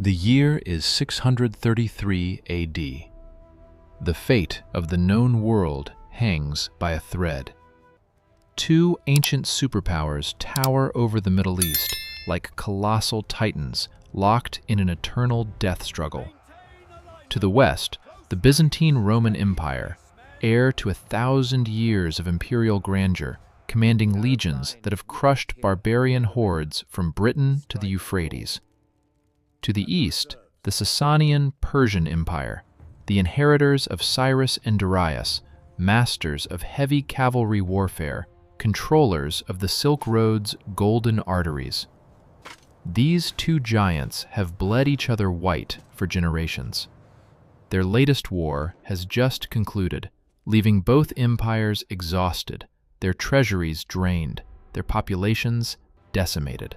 The year is 633 AD. The fate of the known world hangs by a thread. Two ancient superpowers tower over the Middle East like colossal titans locked in an eternal death struggle. To the west, the Byzantine Roman Empire, heir to 1,000 years of imperial grandeur, commanding legions that have crushed barbarian hordes from Britain to the Euphrates. To the east, the Sasanian Persian Empire, the inheritors of Cyrus and Darius, masters of heavy cavalry warfare, controllers of the Silk Road's golden arteries. These two giants have bled each other white for generations. Their latest war has just concluded, leaving both empires exhausted, their treasuries drained, their populations decimated.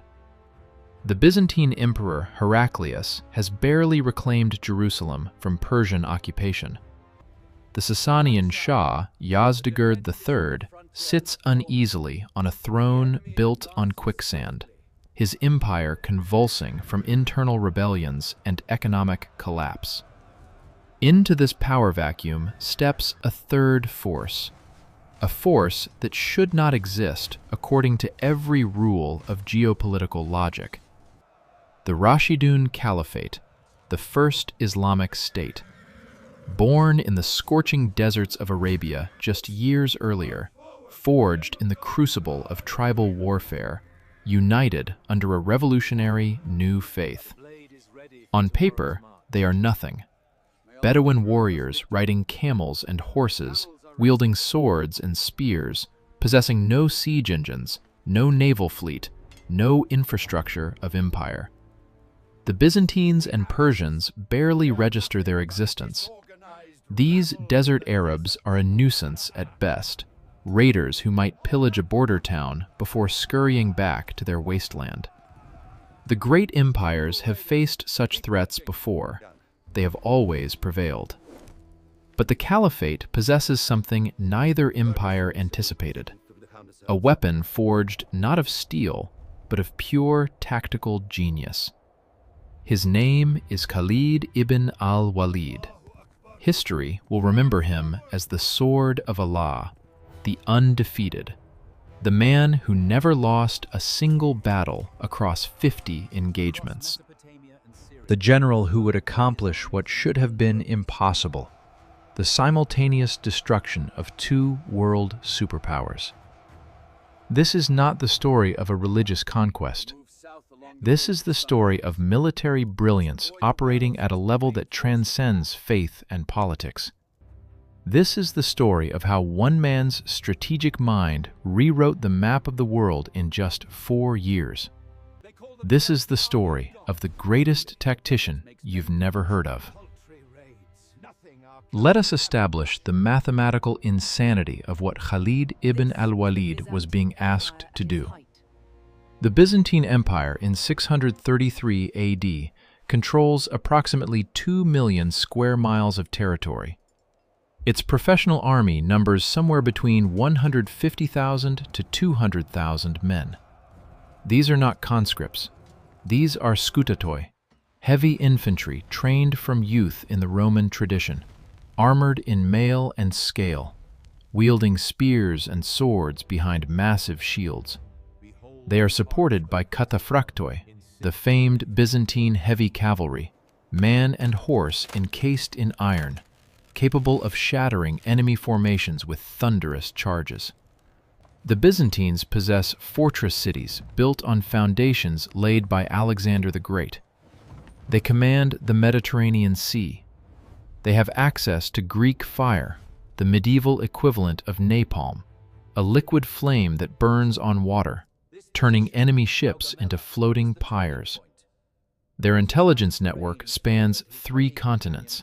The Byzantine Emperor Heraclius has barely reclaimed Jerusalem from Persian occupation. The Sasanian Shah, Yazdegerd III, sits uneasily on a throne built on quicksand, his empire convulsing from internal rebellions and economic collapse. Into this power vacuum steps a third force, a force that should not exist according to every rule of geopolitical logic. The Rashidun Caliphate, the first Islamic state. Born in the scorching deserts of Arabia just years earlier, forged in the crucible of tribal warfare, united under a revolutionary new faith. On paper, they are nothing. Bedouin warriors riding camels and horses, wielding swords and spears, possessing no siege engines, no naval fleet, no infrastructure of empire. The Byzantines and Persians barely register their existence. These desert Arabs are a nuisance at best, raiders who might pillage a border town before scurrying back to their wasteland. The great empires have faced such threats before. They have always prevailed. But the Caliphate possesses something neither empire anticipated, a weapon forged not of steel, but of pure tactical genius. His name is Khalid ibn al-Walid. History will remember him as the Sword of Allah, the undefeated, the man who never lost a single battle across 50 engagements. The general who would accomplish what should have been impossible, the simultaneous destruction of two world superpowers. This is not the story of a religious conquest. This is the story of military brilliance operating at a level that transcends faith and politics. This is the story of how one man's strategic mind rewrote the map of the world in just 4 years. This is the story of the greatest tactician you've never heard of. Let us establish the mathematical insanity of what Khalid ibn al-Walid was being asked to do. The Byzantine Empire in 633 AD controls approximately 2 million square miles of territory. Its professional army numbers somewhere between 150,000 to 200,000 men. These are not conscripts. These are skoutatoi, heavy infantry trained from youth in the Roman tradition, armored in mail and scale, wielding spears and swords behind massive shields. They are supported by kataphractoi, the famed Byzantine heavy cavalry, man and horse encased in iron, capable of shattering enemy formations with thunderous charges. The Byzantines possess fortress cities built on foundations laid by Alexander the Great. They command the Mediterranean Sea. They have access to Greek fire, the medieval equivalent of napalm, a liquid flame that burns on water, turning enemy ships into floating pyres. Their intelligence network spans 3 continents.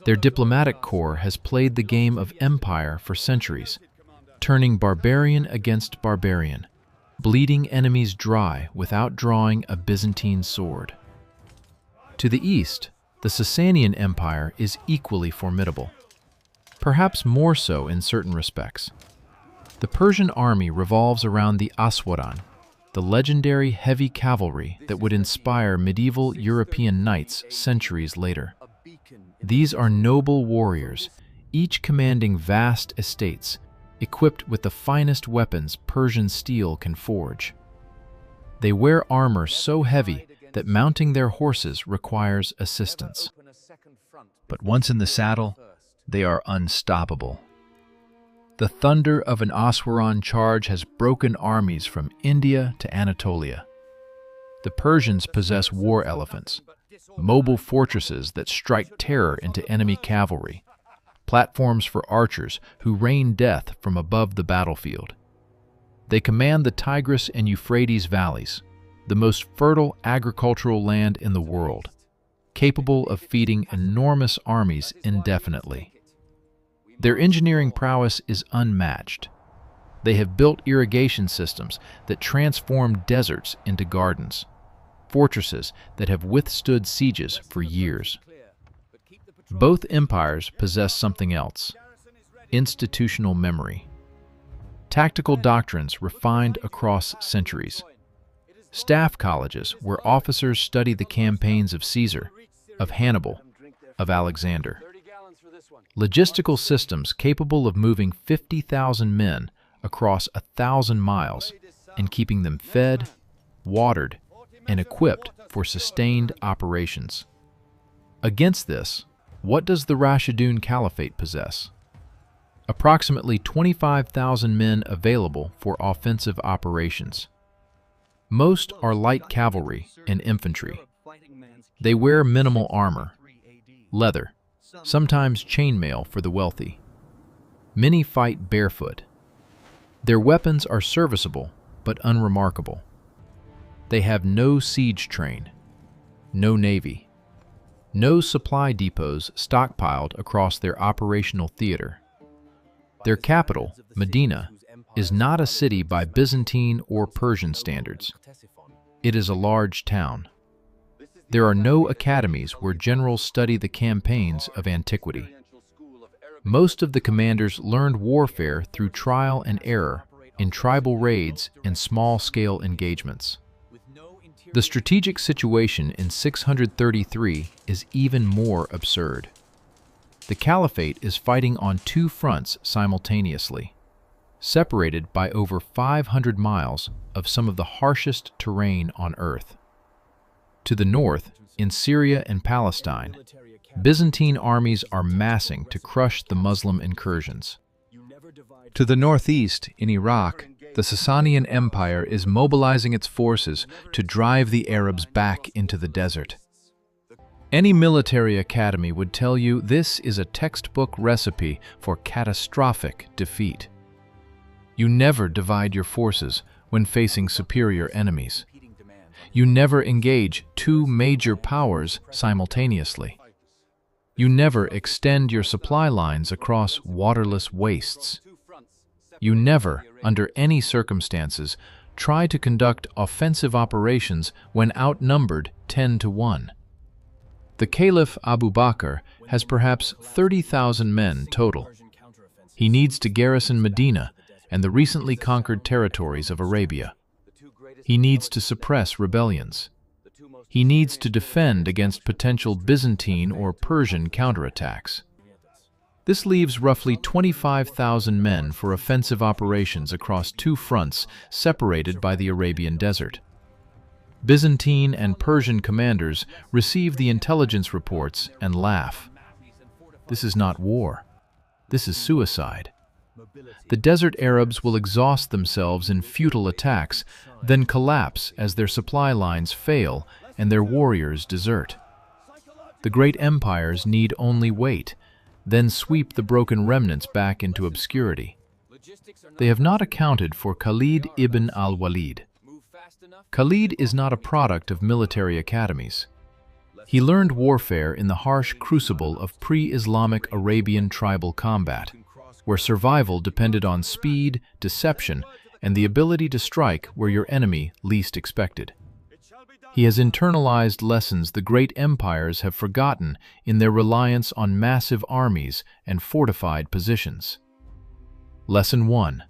Their diplomatic corps has played the game of empire for centuries, turning barbarian against barbarian, bleeding enemies dry without drawing a Byzantine sword. To the east, the Sasanian Empire is equally formidable, perhaps more so in certain respects. The Persian army revolves around the Aswadan, the legendary heavy cavalry that would inspire medieval European knights centuries later. These are noble warriors, each commanding vast estates, equipped with the finest weapons Persian steel can forge. They wear armor so heavy that mounting their horses requires assistance. But once in the saddle, they are unstoppable. The thunder of an Aswaran charge has broken armies from India to Anatolia. The Persians possess war elephants, mobile fortresses that strike terror into enemy cavalry, platforms for archers who rain death from above the battlefield. They command the Tigris and Euphrates valleys, the most fertile agricultural land in the world, capable of feeding enormous armies indefinitely. Their engineering prowess is unmatched. They have built irrigation systems that transform deserts into gardens, fortresses that have withstood sieges for years. Both empires possess something else: institutional memory. Tactical doctrines refined across centuries. Staff colleges where officers study the campaigns of Caesar, of Hannibal, of Alexander. Logistical systems capable of moving 50,000 men across 1,000 miles and keeping them fed, watered, and equipped for sustained operations. Against this, what does the Rashidun Caliphate possess? Approximately 25,000 men available for offensive operations. Most are light cavalry and infantry. They wear minimal armor, leather, sometimes chainmail for the wealthy. Many fight barefoot. Their weapons are serviceable but unremarkable. They have no siege train, no navy, no supply depots stockpiled across their operational theater. Their capital, Medina, is not a city by Byzantine or Persian standards. It is a large town. There are no academies where generals study the campaigns of antiquity. Most of the commanders learned warfare through trial and error in tribal raids and small-scale engagements. The strategic situation in 633 is even more absurd. The Caliphate is fighting on two fronts simultaneously, separated by over 500 miles of some of the harshest terrain on earth. To the north, in Syria and Palestine, Byzantine armies are massing to crush the Muslim incursions. To the northeast, in Iraq, the Sasanian Empire is mobilizing its forces to drive the Arabs back into the desert. Any military academy would tell you this is a textbook recipe for catastrophic defeat. You never divide your forces when facing superior enemies. You never engage two major powers simultaneously. You never extend your supply lines across waterless wastes. You never, under any circumstances, try to conduct offensive operations when outnumbered 10-1. The Caliph Abu Bakr has perhaps 30,000 men total. He needs to garrison Medina and the recently conquered territories of Arabia. He needs to suppress rebellions. He needs to defend against potential Byzantine or Persian counterattacks. This leaves roughly 25,000 men for offensive operations across two fronts separated by the Arabian desert. Byzantine and Persian commanders receive the intelligence reports and laugh. This is not war. This is suicide. The desert Arabs will exhaust themselves in futile attacks, then collapse as their supply lines fail and their warriors desert. The great empires need only wait, then sweep the broken remnants back into obscurity. They have not accounted for Khalid ibn al-Walid. Khalid is not a product of military academies. He learned warfare in the harsh crucible of pre-Islamic Arabian tribal combat, where survival depended on speed, deception, and the ability to strike where your enemy least expected. He has internalized lessons the great empires have forgotten in their reliance on massive armies and fortified positions. Lesson 1.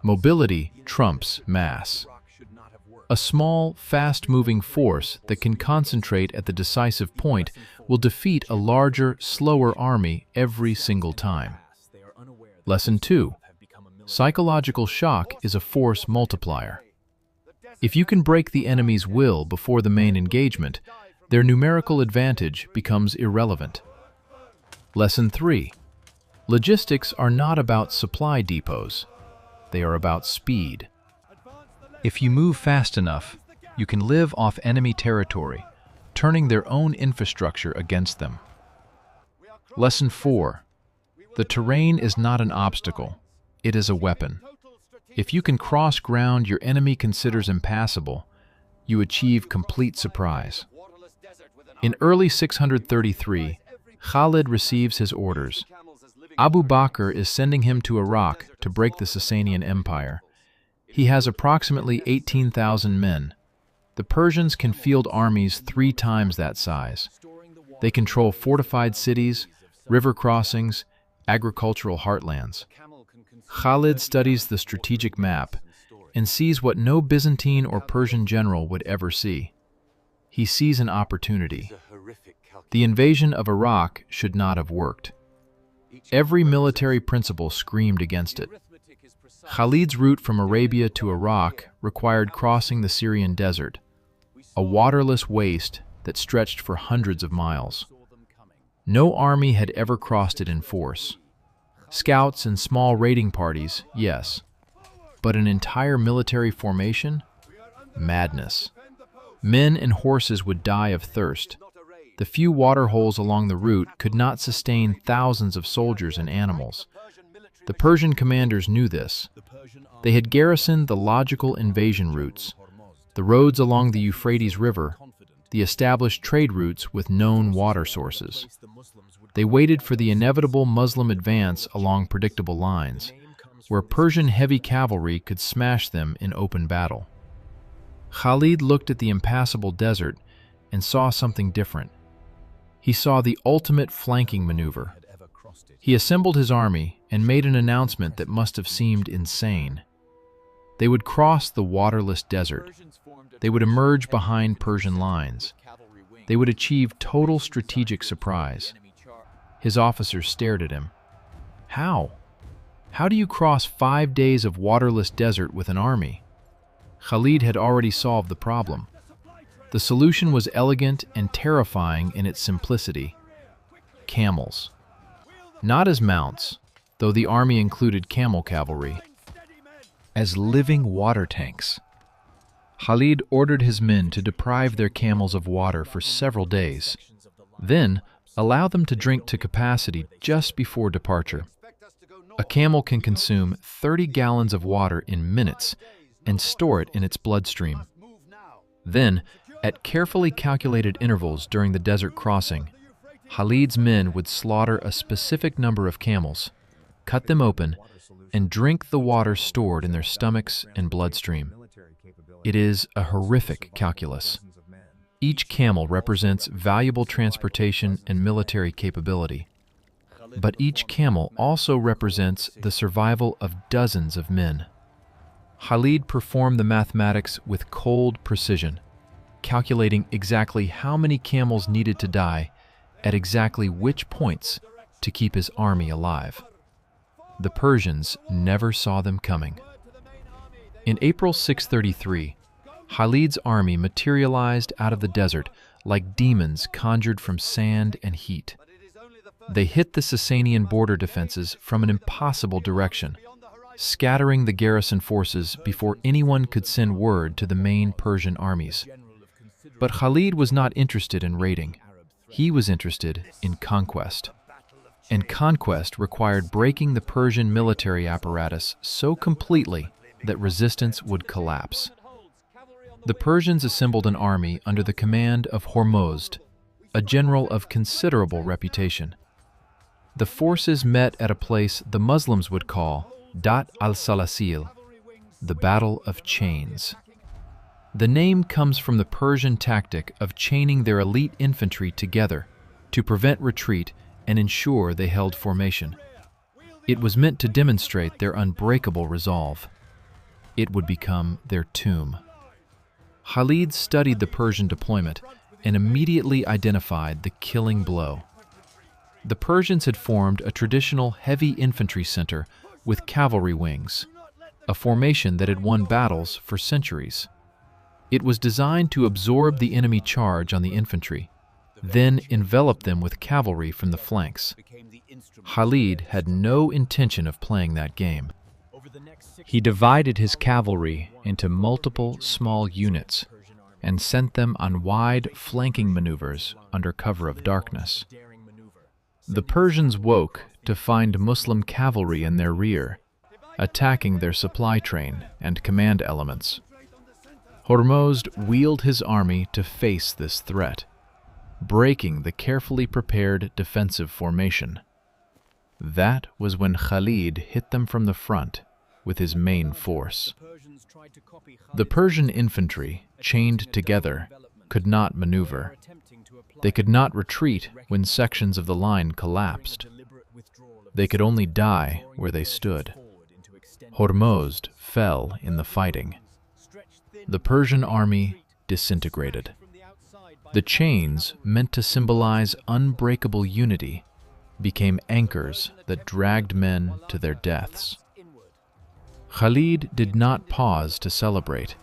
Mobility trumps mass. A small, fast-moving force that can concentrate at the decisive point will defeat a larger, slower army every single time. Lesson 2. Psychological shock is a force multiplier. If you can break the enemy's will before the main engagement, their numerical advantage becomes irrelevant. Lesson 3. Logistics are not about supply depots. They are about speed. If you move fast enough, you can live off enemy territory, turning their own infrastructure against them. Lesson 4. The terrain is not an obstacle. It is a weapon. If you can cross ground your enemy considers impassable, you achieve complete surprise. In early 633, Khalid receives his orders. Abu Bakr is sending him to Iraq to break the Sasanian Empire. He has approximately 18,000 men. The Persians can field armies 3 times that size. They control fortified cities, river crossings, agricultural heartlands. Khalid studies the strategic map and sees what no Byzantine or Persian general would ever see. He sees an opportunity. The invasion of Iraq should not have worked. Every military principle screamed against it. Khalid's route from Arabia to Iraq required crossing the Syrian desert, a waterless waste that stretched for hundreds of miles. No army had ever crossed it in force. Scouts and small raiding parties, yes. But an entire military formation? Madness. Men and horses would die of thirst. The few water holes along the route could not sustain thousands of soldiers and animals. The Persian commanders knew this. They had garrisoned the logical invasion routes, the roads along the Euphrates River, the established trade routes with known water sources. They waited for the inevitable Muslim advance along predictable lines, where Persian heavy cavalry could smash them in open battle. Khalid looked at the impassable desert and saw something different. He saw the ultimate flanking maneuver. He assembled his army and made an announcement that must have seemed insane. They would cross the waterless desert. They would emerge behind Persian lines. They would achieve total strategic surprise. His officers stared at him. How? How do you cross 5 days of waterless desert with an army? Khalid had already solved the problem. The solution was elegant and terrifying in its simplicity. Camels. Not as mounts, though the army included camel cavalry, as living water tanks. Khalid ordered his men to deprive their camels of water for several days, then allow them to drink to capacity just before departure. A camel can consume 30 gallons of water in minutes and store it in its bloodstream. Then, at carefully calculated intervals during the desert crossing, Khalid's men would slaughter a specific number of camels, cut them open, and drink the water stored in their stomachs and bloodstream. It is a horrific calculus. Each camel represents valuable transportation and military capability. But each camel also represents the survival of dozens of men. Khalid performed the mathematics with cold precision, calculating exactly how many camels needed to die at exactly which points to keep his army alive. The Persians never saw them coming. In April 633, Khalid's army materialized out of the desert like demons conjured from sand and heat. They hit the Sasanian border defenses from an impossible direction, scattering the garrison forces before anyone could send word to the main Persian armies. But Khalid was not interested in raiding. He was interested in conquest. And conquest required breaking the Persian military apparatus so completely that resistance would collapse. The Persians assembled an army under the command of Hormozd, a general of considerable reputation. The forces met at a place the Muslims would call Dat al-Salasil, the Battle of Chains. The name comes from the Persian tactic of chaining their elite infantry together to prevent retreat and ensure they held formation. It was meant to demonstrate their unbreakable resolve. It would become their tomb. Khalid studied the Persian deployment and immediately identified the killing blow. The Persians had formed a traditional heavy infantry center with cavalry wings, a formation that had won battles for centuries. It was designed to absorb the enemy charge on the infantry, then envelop them with cavalry from the flanks. Khalid had no intention of playing that game. He divided his cavalry into multiple small units and sent them on wide flanking maneuvers under cover of darkness. The Persians woke to find Muslim cavalry in their rear, attacking their supply train and command elements. Hormozd wheeled his army to face this threat, breaking the carefully prepared defensive formation. That was when Khalid hit them from the front with his main force. The Persian infantry, chained together, could not maneuver. They could not retreat when sections of the line collapsed. They could only die where they stood. Hormozd fell in the fighting. The Persian army disintegrated. The chains, meant to symbolize unbreakable unity, became anchors that dragged men to their deaths. Khalid did not pause to celebrate.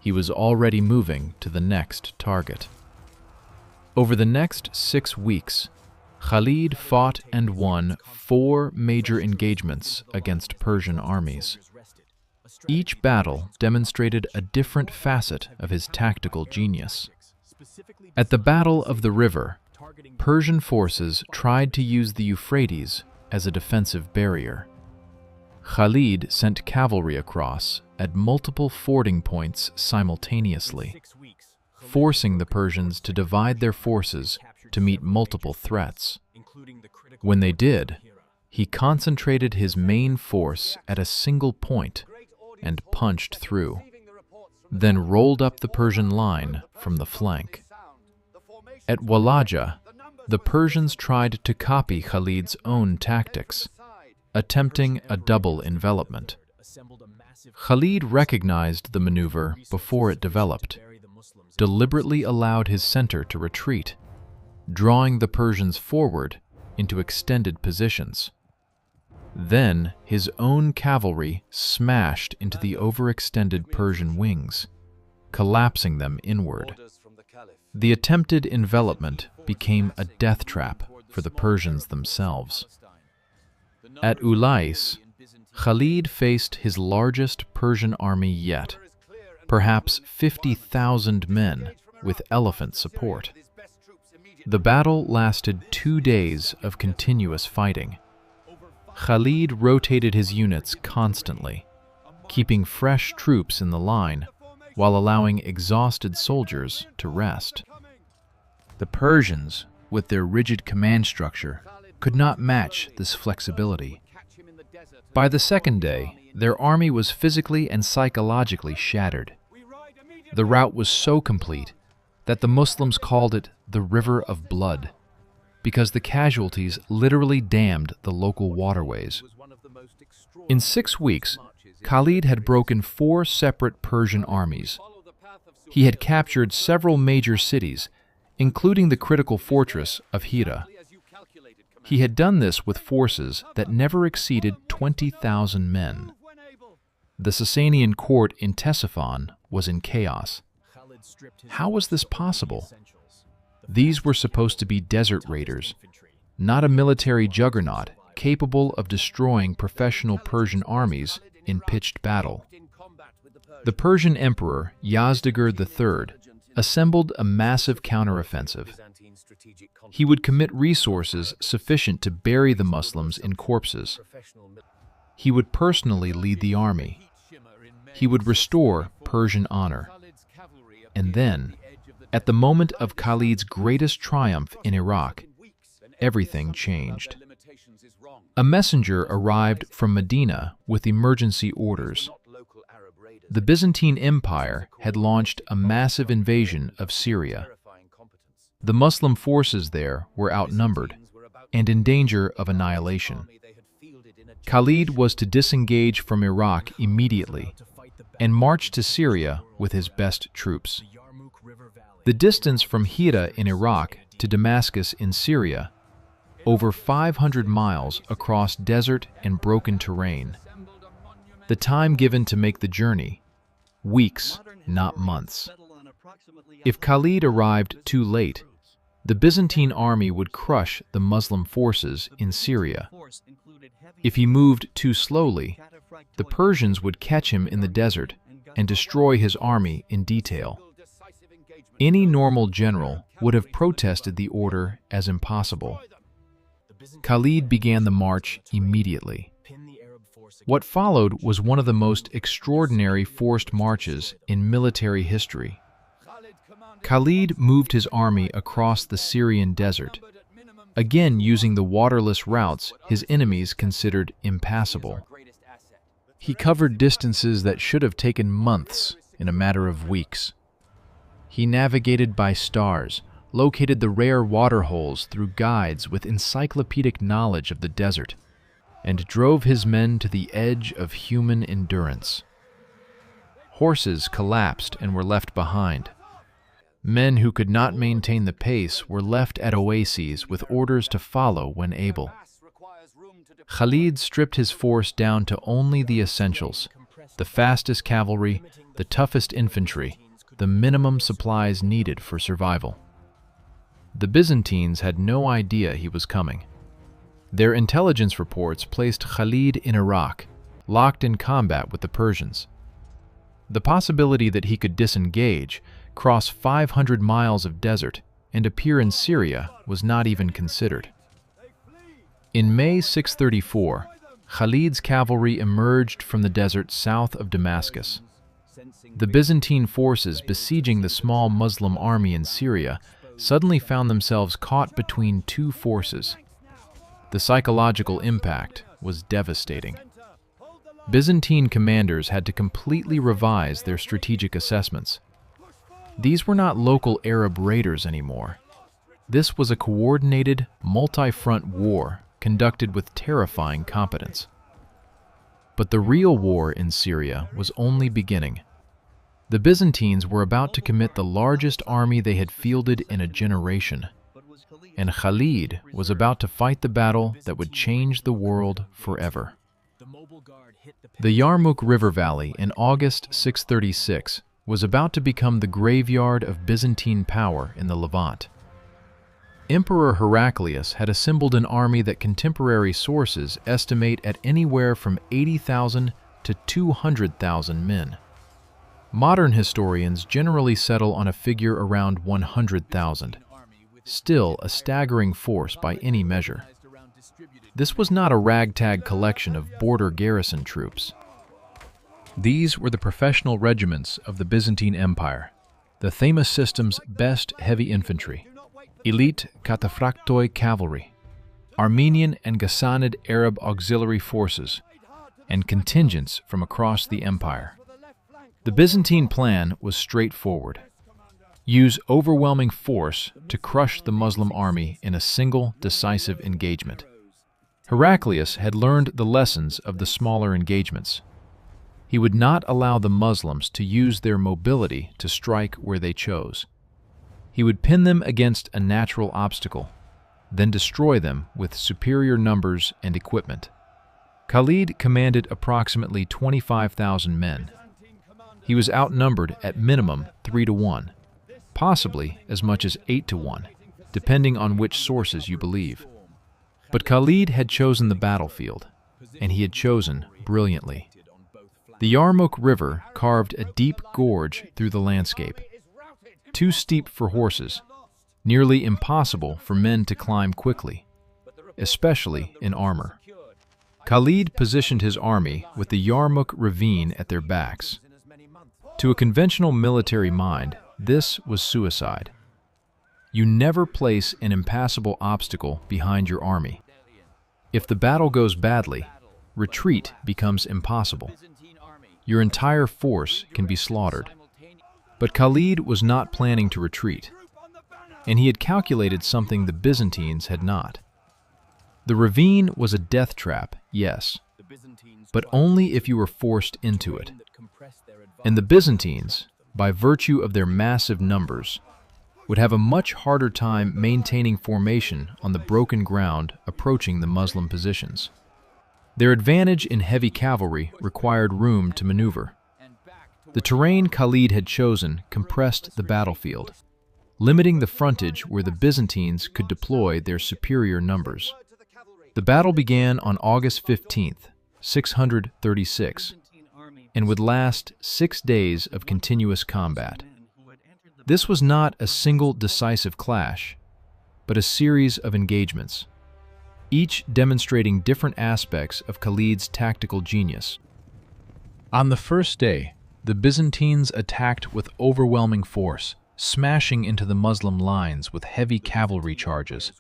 He was already moving to the next target. Over the next 6 weeks, Khalid fought and won 4 major engagements against Persian armies. Each battle demonstrated a different facet of his tactical genius. At the Battle of the River, Persian forces tried to use the Euphrates as a defensive barrier. Khalid sent cavalry across at multiple fording points simultaneously, forcing the Persians to divide their forces to meet multiple threats. When they did, he concentrated his main force at a single point and punched through, then rolled up the Persian line from the flank. At Walaja, the Persians tried to copy Khalid's own tactics, attempting a double envelopment. Khalid recognized the maneuver before it developed, deliberately allowed his center to retreat, drawing the Persians forward into extended positions. Then his own cavalry smashed into the overextended Persian wings, collapsing them inward. The attempted envelopment became a death trap for the Persians themselves. At Ulais, Khalid faced his largest Persian army yet, perhaps 50,000 men with elephant support. The battle lasted 2 days of continuous fighting. Khalid rotated his units constantly, keeping fresh troops in the line while allowing exhausted soldiers to rest. The Persians, with their rigid command structure, could not match this flexibility. By the second day, their army was physically and psychologically shattered. The rout was so complete that the Muslims called it the River of Blood, because the casualties literally dammed the local waterways. In 6 weeks, Khalid had broken 4 separate Persian armies. He had captured several major cities, including the critical fortress of Hira. He had done this with forces that never exceeded 20,000 men. The Sasanian court in Ctesiphon was in chaos. How was this possible? These were supposed to be desert raiders, not a military juggernaut capable of destroying professional Persian armies in pitched battle. The Persian emperor Yazdegerd III assembled a massive counteroffensive. He would commit resources sufficient to bury the Muslims in corpses. He would personally lead the army. He would restore Persian honor. And then, at the moment of Khalid's greatest triumph in Iraq, everything changed. A messenger arrived from Medina with emergency orders. The Byzantine Empire had launched a massive invasion of Syria. The Muslim forces there were outnumbered and in danger of annihilation. Khalid was to disengage from Iraq immediately and marched to Syria with his best troops. The distance from Hira in Iraq to Damascus in Syria, over 500 miles across desert and broken terrain. The time given to make the journey, weeks, not months. If Khalid arrived too late, the Byzantine army would crush the Muslim forces in Syria. If he moved too slowly, the Persians would catch him in the desert and destroy his army in detail. Any normal general would have protested the order as impossible. Khalid began the march immediately. What followed was one of the most extraordinary forced marches in military history. Khalid moved his army across the Syrian desert, again using the waterless routes his enemies considered impassable. He covered distances that should have taken months in a matter of weeks. He navigated by stars, located the rare water holes through guides with encyclopedic knowledge of the desert, and drove his men to the edge of human endurance. Horses collapsed and were left behind. Men who could not maintain the pace were left at oases with orders to follow when able. Khalid stripped his force down to only the essentials, the fastest cavalry, the toughest infantry, the minimum supplies needed for survival. The Byzantines had no idea he was coming. Their intelligence reports placed Khalid in Iraq, locked in combat with the Persians. The possibility that he could disengage, cross 500 miles of desert, and appear in Syria was not even considered. In May 634, Khalid's cavalry emerged from the desert south of Damascus. The Byzantine forces besieging the small Muslim army in Syria suddenly found themselves caught between two forces. The psychological impact was devastating. Byzantine commanders had to completely revise their strategic assessments. These were not local Arab raiders anymore. This was a coordinated, multi-front war conducted with terrifying competence. But the real war in Syria was only beginning. The Byzantines were about to commit the largest army they had fielded in a generation, and Khalid was about to fight the battle that would change the world forever. The Yarmouk River Valley in August 636 was about to become the graveyard of Byzantine power in the Levant. Emperor Heraclius had assembled an army that contemporary sources estimate at anywhere from 80,000 to 200,000 men. Modern historians generally settle on a figure around 100,000, still a staggering force by any measure. This was not a ragtag collection of border garrison troops. These were the professional regiments of the Byzantine Empire, the Themis system's best heavy infantry, elite Kataphractoi cavalry, Armenian and Ghassanid Arab auxiliary forces, and contingents from across the empire. The Byzantine plan was straightforward. Use overwhelming force to crush the Muslim army in a single decisive engagement. Heraclius had learned the lessons of the smaller engagements. He would not allow the Muslims to use their mobility to strike where they chose. He would pin them against a natural obstacle, then destroy them with superior numbers and equipment. Khalid commanded approximately 25,000 men. He was outnumbered at minimum 3-1, possibly as much as 8-1, depending on which sources you believe. But Khalid had chosen the battlefield, and he had chosen brilliantly. The Yarmouk River carved a deep gorge through the landscape, too steep for horses, nearly impossible for men to climb quickly, especially in armor. Khalid positioned his army with the Yarmouk ravine at their backs. To a conventional military mind, this was suicide. You never place an impassable obstacle behind your army. If the battle goes badly, retreat becomes impossible. Your entire force can be slaughtered. But Khalid was not planning to retreat, and he had calculated something the Byzantines had not. The ravine was a death trap, yes, but only if you were forced into it. And the Byzantines, by virtue of their massive numbers, would have a much harder time maintaining formation on the broken ground approaching the Muslim positions. Their advantage in heavy cavalry required room to maneuver. The terrain Khalid had chosen compressed the battlefield, limiting the frontage where the Byzantines could deploy their superior numbers. The battle began on August 15th, 636, and would last 6 days of continuous combat. This was not a single decisive clash, but a series of engagements, each demonstrating different aspects of Khalid's tactical genius. On the first day, the Byzantines attacked with overwhelming force, smashing into the Muslim lines with heavy cavalry charges.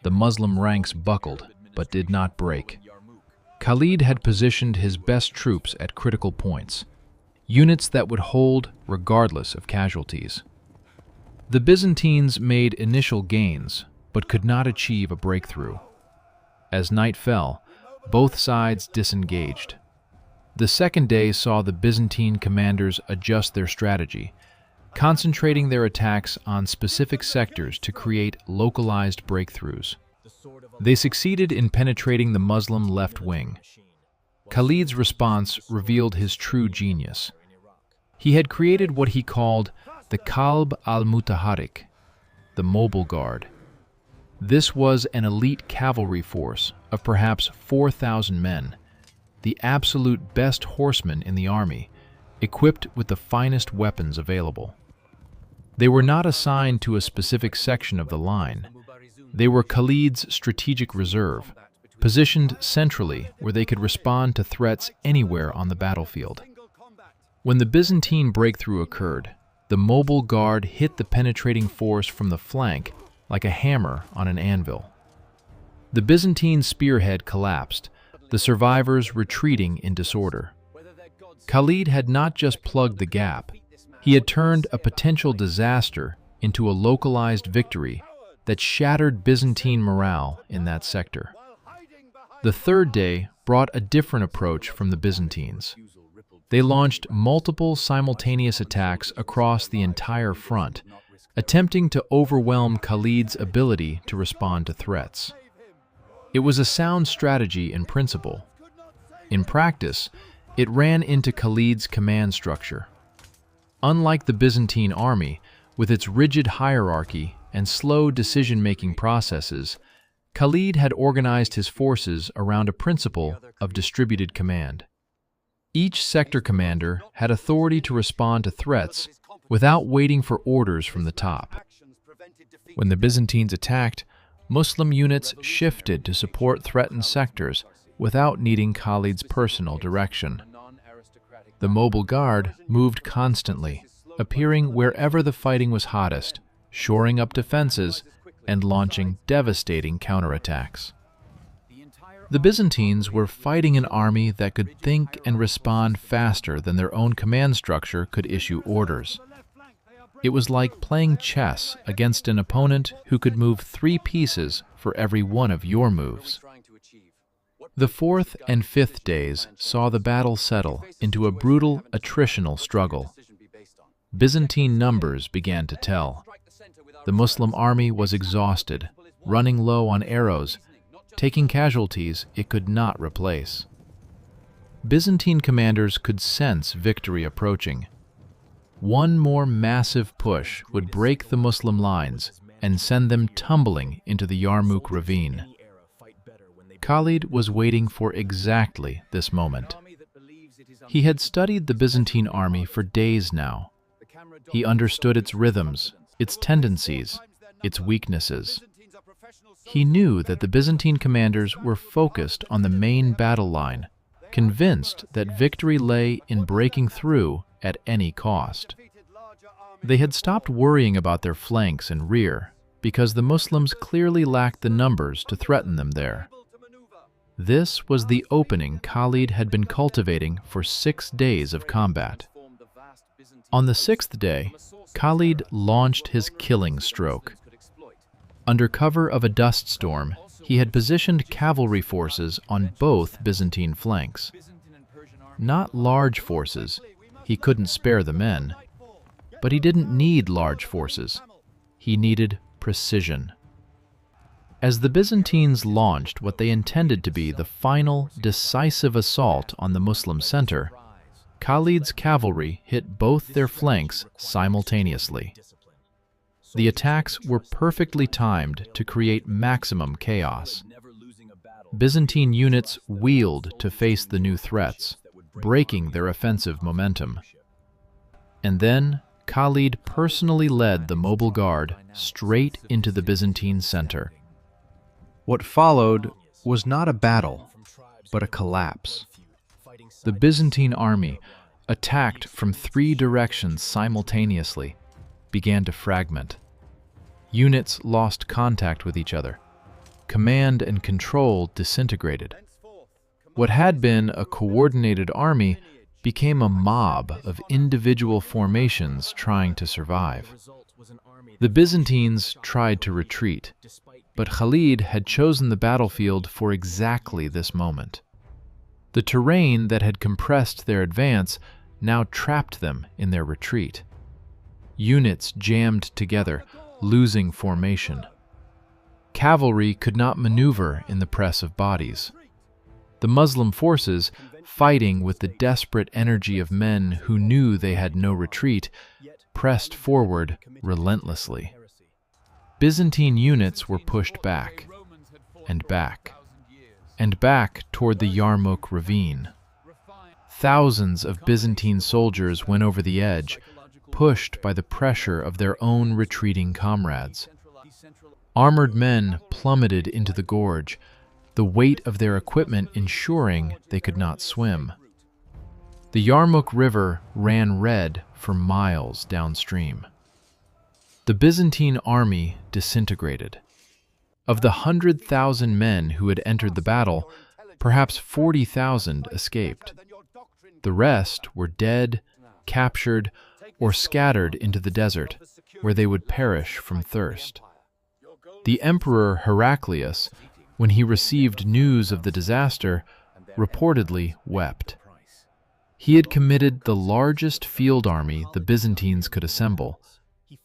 The Muslim ranks buckled, but did not break. Khalid had positioned his best troops at critical points, units that would hold regardless of casualties. The Byzantines made initial gains, but could not achieve a breakthrough. As night fell, both sides disengaged. The second day saw the Byzantine commanders adjust their strategy, concentrating their attacks on specific sectors to create localized breakthroughs. They succeeded in penetrating the Muslim left wing. Khalid's response revealed his true genius. He had created what he called the Qalb al-Mutaharrik, the mobile guard. This was an elite cavalry force of perhaps 4,000 men, the absolute best horsemen in the army, equipped with the finest weapons available. They were not assigned to a specific section of the line. They were Khalid's strategic reserve, positioned centrally where they could respond to threats anywhere on the battlefield. When the Byzantine breakthrough occurred, the mobile guard hit the penetrating force from the flank like a hammer on an anvil. The Byzantine spearhead collapsed, the survivors retreating in disorder. Khalid had not just plugged the gap, he had turned a potential disaster into a localized victory that shattered Byzantine morale in that sector. The third day brought a different approach from the Byzantines. They launched multiple simultaneous attacks across the entire front, attempting to overwhelm Khalid's ability to respond to threats. It was a sound strategy in principle. In practice, it ran into Khalid's command structure. Unlike the Byzantine army, with its rigid hierarchy and slow decision-making processes, Khalid had organized his forces around a principle of distributed command. Each sector commander had authority to respond to threats without waiting for orders from the top. When the Byzantines attacked, Muslim units shifted to support threatened sectors without needing Khalid's personal direction. The mobile guard moved constantly, appearing wherever the fighting was hottest, shoring up defenses and launching devastating counterattacks. The Byzantines were fighting an army that could think and respond faster than their own command structure could issue orders. It was like playing chess against an opponent who could move 3 pieces for every one of your moves. The fourth and fifth days saw the battle settle into a brutal attritional struggle. Byzantine numbers began to tell. The Muslim army was exhausted, running low on arrows, taking casualties it could not replace. Byzantine commanders could sense victory approaching. One more massive push would break the Muslim lines and send them tumbling into the Yarmouk ravine. Khalid was waiting for exactly this moment. He had studied the Byzantine army for days now. He understood its rhythms, its tendencies, its weaknesses. He knew that the Byzantine commanders were focused on the main battle line, convinced that victory lay in breaking through at any cost. They had stopped worrying about their flanks and rear because the Muslims clearly lacked the numbers to threaten them there. This was the opening Khalid had been cultivating for 6 days of combat. On the 6th day, Khalid launched his killing stroke. Under cover of a dust storm, he had positioned cavalry forces on both Byzantine flanks. Not large forces. He couldn't spare the men. But he didn't need large forces. He needed precision. As the Byzantines launched what they intended to be the final, decisive assault on the Muslim center, Khalid's cavalry hit both their flanks simultaneously. The attacks were perfectly timed to create maximum chaos. Byzantine units wheeled to face the new threats, breaking their offensive momentum. And then, Khalid personally led the mobile guard straight into the Byzantine center. What followed was not a battle, but a collapse. The Byzantine army, attacked from 3 directions simultaneously, began to fragment. Units lost contact with each other. Command and control disintegrated. What had been a coordinated army became a mob of individual formations trying to survive. The Byzantines tried to retreat, but Khalid had chosen the battlefield for exactly this moment. The terrain that had compressed their advance now trapped them in their retreat. Units jammed together, losing formation. Cavalry could not maneuver in the press of bodies. The Muslim forces, fighting with the desperate energy of men who knew they had no retreat, pressed forward relentlessly. Byzantine units were pushed back, and back, and back toward the Yarmouk ravine. Thousands of Byzantine soldiers went over the edge, pushed by the pressure of their own retreating comrades. Armored men plummeted into the gorge, the weight of their equipment ensuring they could not swim. The Yarmouk River ran red for miles downstream. The Byzantine army disintegrated. Of the 100,000 men who had entered the battle, perhaps 40,000 escaped. The rest were dead, captured, or scattered into the desert, where they would perish from thirst. The Emperor Heraclius, when he received news of the disaster, reportedly wept. He had committed the largest field army the Byzantines could assemble,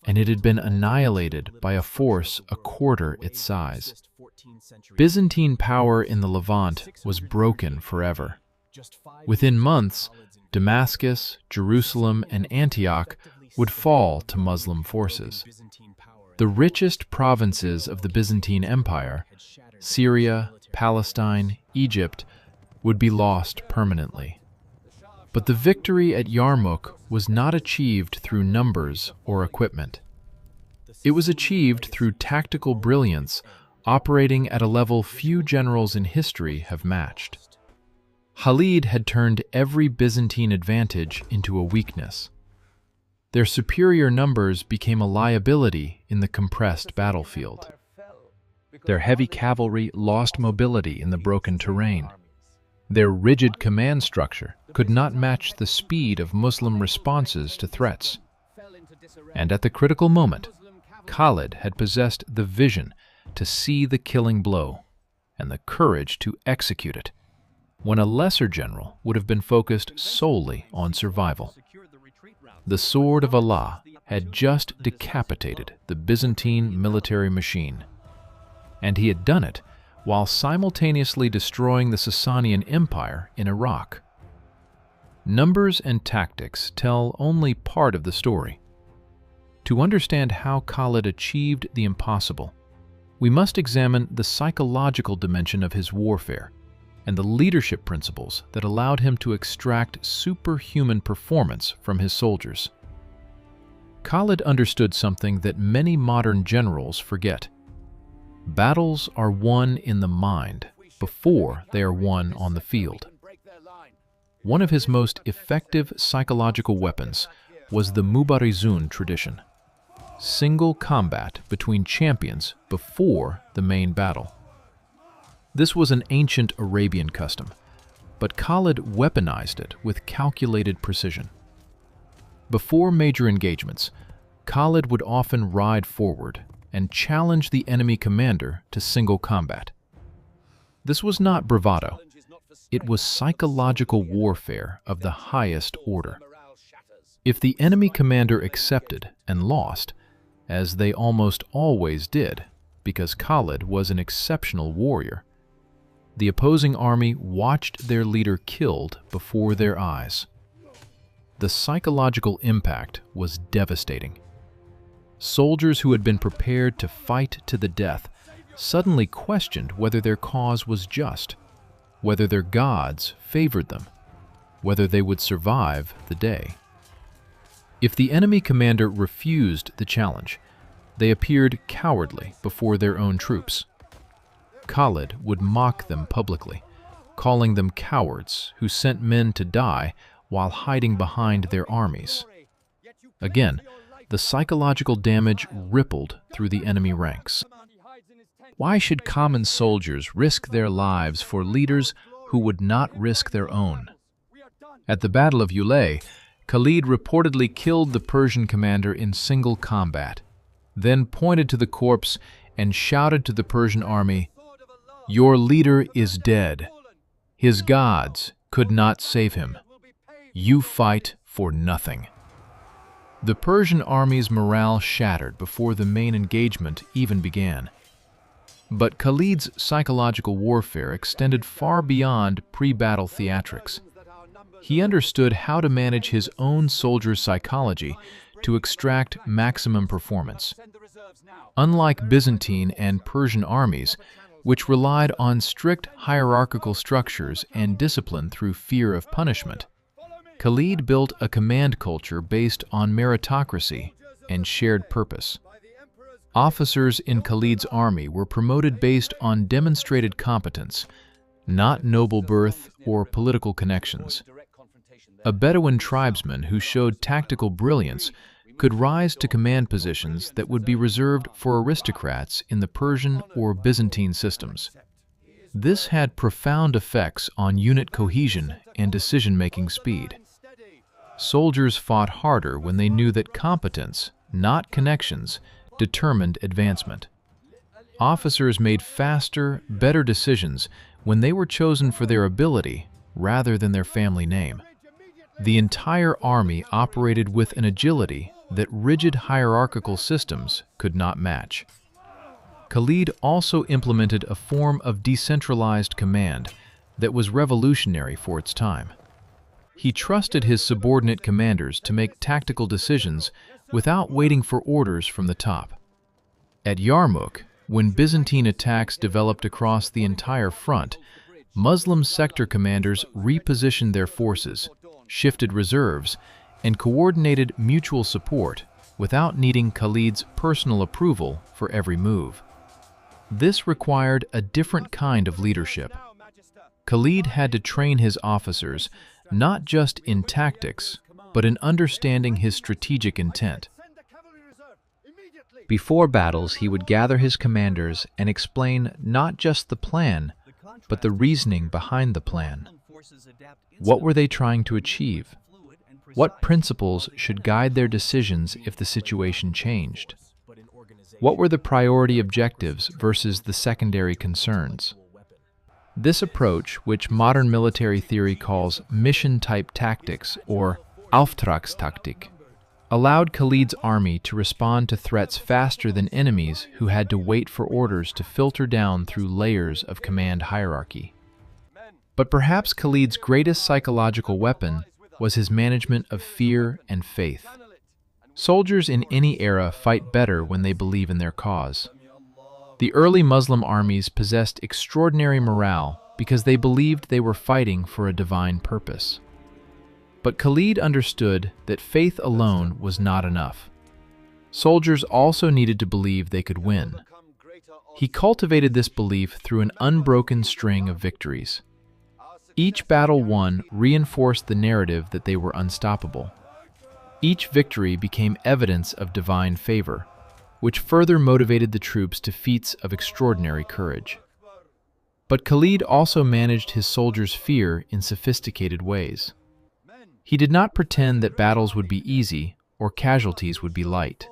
and it had been annihilated by a force a quarter its size. Byzantine power in the Levant was broken forever. Within months, Damascus, Jerusalem, and Antioch would fall to Muslim forces. The richest provinces of the Byzantine Empire, Syria, Palestine, Egypt, would be lost permanently. But the victory at Yarmouk was not achieved through numbers or equipment. It was achieved through tactical brilliance, operating at a level few generals in history have matched. Khalid had turned every Byzantine advantage into a weakness. Their superior numbers became a liability in the compressed battlefield. Their heavy cavalry lost mobility in the broken terrain. Their rigid command structure could not match the speed of Muslim responses to threats. And at the critical moment, Khalid had possessed the vision to see the killing blow and the courage to execute it, when a lesser general would have been focused solely on survival. The sword of Allah had just decapitated the Byzantine military machine, and he had done it while simultaneously destroying the Sasanian Empire in Iraq. Numbers and tactics tell only part of the story. To understand how Khalid achieved the impossible, we must examine the psychological dimension of his warfare and the leadership principles that allowed him to extract superhuman performance from his soldiers. Khalid understood something that many modern generals forget. Battles are won in the mind before they are won on the field. One of his most effective psychological weapons was the Mubarizun tradition, single combat between champions before the main battle. This was an ancient Arabian custom, but Khalid weaponized it with calculated precision. Before major engagements, Khalid would often ride forward and challenge the enemy commander to single combat. This was not bravado. It was psychological warfare of the highest order. If the enemy commander accepted and lost, as they almost always did, because Khalid was an exceptional warrior, the opposing army watched their leader killed before their eyes. The psychological impact was devastating. Soldiers who had been prepared to fight to the death suddenly questioned whether their cause was just, whether their gods favored them, whether they would survive the day. If the enemy commander refused the challenge, they appeared cowardly before their own troops. Khalid would mock them publicly, calling them cowards who sent men to die while hiding behind their armies. Again, the psychological damage rippled through the enemy ranks. Why should common soldiers risk their lives for leaders who would not risk their own? At the Battle of Euphrates, Khalid reportedly killed the Persian commander in single combat, then pointed to the corpse and shouted to the Persian army, "Your leader is dead. His gods could not save him. You fight for nothing." The Persian army's morale shattered before the main engagement even began. But Khalid's psychological warfare extended far beyond pre-battle theatrics. He understood how to manage his own soldiers' psychology to extract maximum performance. Unlike Byzantine and Persian armies, which relied on strict hierarchical structures and discipline through fear of punishment, Khalid built a command culture based on meritocracy and shared purpose. Officers in Khalid's army were promoted based on demonstrated competence, not noble birth or political connections. A Bedouin tribesman who showed tactical brilliance could rise to command positions that would be reserved for aristocrats in the Persian or Byzantine systems. This had profound effects on unit cohesion and decision-making speed. Soldiers fought harder when they knew that competence, not connections, determined advancement. Officers made faster, better decisions when they were chosen for their ability rather than their family name. The entire army operated with an agility that rigid hierarchical systems could not match. Khalid also implemented a form of decentralized command that was revolutionary for its time. He trusted his subordinate commanders to make tactical decisions without waiting for orders from the top. At Yarmouk, when Byzantine attacks developed across the entire front, Muslim sector commanders repositioned their forces, shifted reserves, and coordinated mutual support without needing Khalid's personal approval for every move. This required a different kind of leadership. Khalid had to train his officers not just in tactics, but in understanding his strategic intent. Before battles, he would gather his commanders and explain not just the plan, but the reasoning behind the plan. What were they trying to achieve? What principles should guide their decisions if the situation changed? What were the priority objectives versus the secondary concerns? This approach, which modern military theory calls mission-type tactics or Auftragstaktik, allowed Khalid's army to respond to threats faster than enemies who had to wait for orders to filter down through layers of command hierarchy. But perhaps Khalid's greatest psychological weapon was his management of fear and faith. Soldiers in any era fight better when they believe in their cause. The early Muslim armies possessed extraordinary morale because they believed they were fighting for a divine purpose. But Khalid understood that faith alone was not enough. Soldiers also needed to believe they could win. He cultivated this belief through an unbroken string of victories. Each battle won reinforced the narrative that they were unstoppable. Each victory became evidence of divine favor, which further motivated the troops to feats of extraordinary courage. But Khalid also managed his soldiers' fear in sophisticated ways. He did not pretend that battles would be easy or casualties would be light.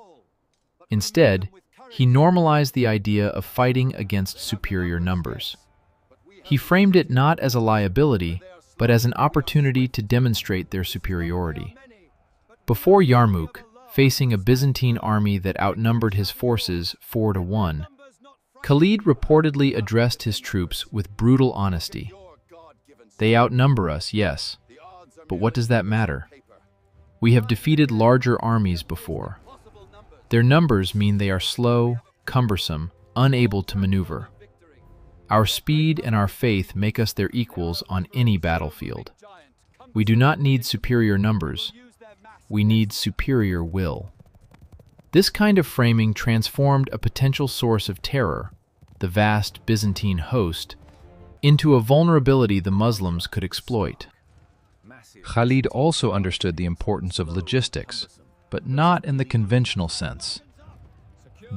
Instead, he normalized the idea of fighting against superior numbers. He framed it not as a liability, but as an opportunity to demonstrate their superiority. Before Yarmouk, facing a Byzantine army that outnumbered his forces 4-1, Khalid reportedly addressed his troops with brutal honesty. "They outnumber us, yes, but what does that matter? We have defeated larger armies before. Their numbers mean they are slow, cumbersome, unable to maneuver. Our speed and our faith make us their equals on any battlefield. We do not need superior numbers. We need superior will." This kind of framing transformed a potential source of terror, the vast Byzantine host, into a vulnerability the Muslims could exploit. Khalid also understood the importance of logistics, but not in the conventional sense.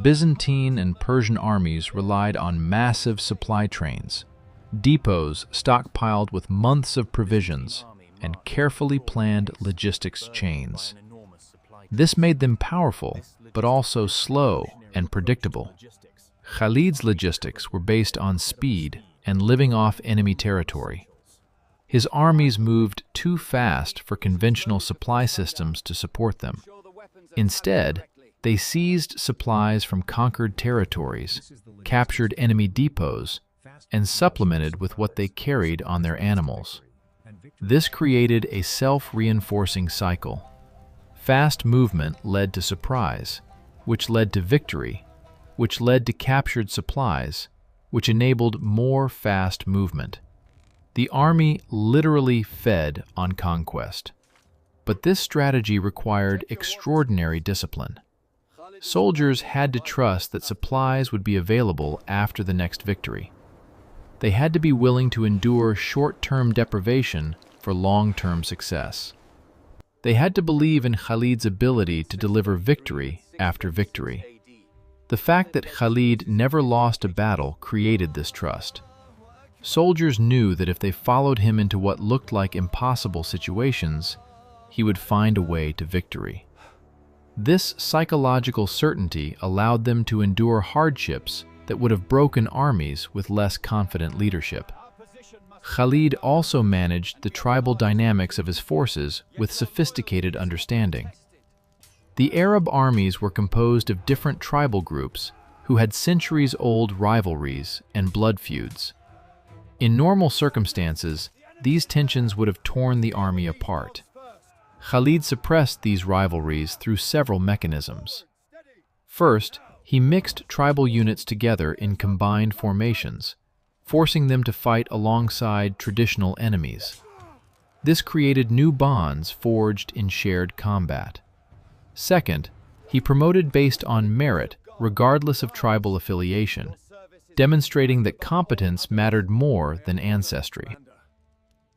Byzantine and Persian armies relied on massive supply trains, depots stockpiled with months of provisions, and carefully planned logistics chains. This made them powerful, but also slow and predictable. Khalid's logistics were based on speed and living off enemy territory. His armies moved too fast for conventional supply systems to support them. Instead, they seized supplies from conquered territories, captured enemy depots, and supplemented with what they carried on their animals. This created a self-reinforcing cycle. Fast movement led to surprise, which led to victory, which led to captured supplies, which enabled more fast movement. The army literally fed on conquest. But this strategy required extraordinary discipline. Soldiers had to trust that supplies would be available after the next victory. They had to be willing to endure short-term deprivation for long-term success. They had to believe in Khalid's ability to deliver victory after victory. The fact that Khalid never lost a battle created this trust. Soldiers knew that if they followed him into what looked like impossible situations, he would find a way to victory. This psychological certainty allowed them to endure hardships that would have broken armies with less confident leadership. Khalid also managed the tribal dynamics of his forces with sophisticated understanding. The Arab armies were composed of different tribal groups who had centuries-old rivalries and blood feuds. In normal circumstances, these tensions would have torn the army apart. Khalid suppressed these rivalries through several mechanisms. First, he mixed tribal units together in combined formations, forcing them to fight alongside traditional enemies. This created new bonds forged in shared combat. Second, he promoted based on merit, regardless of tribal affiliation, demonstrating that competence mattered more than ancestry.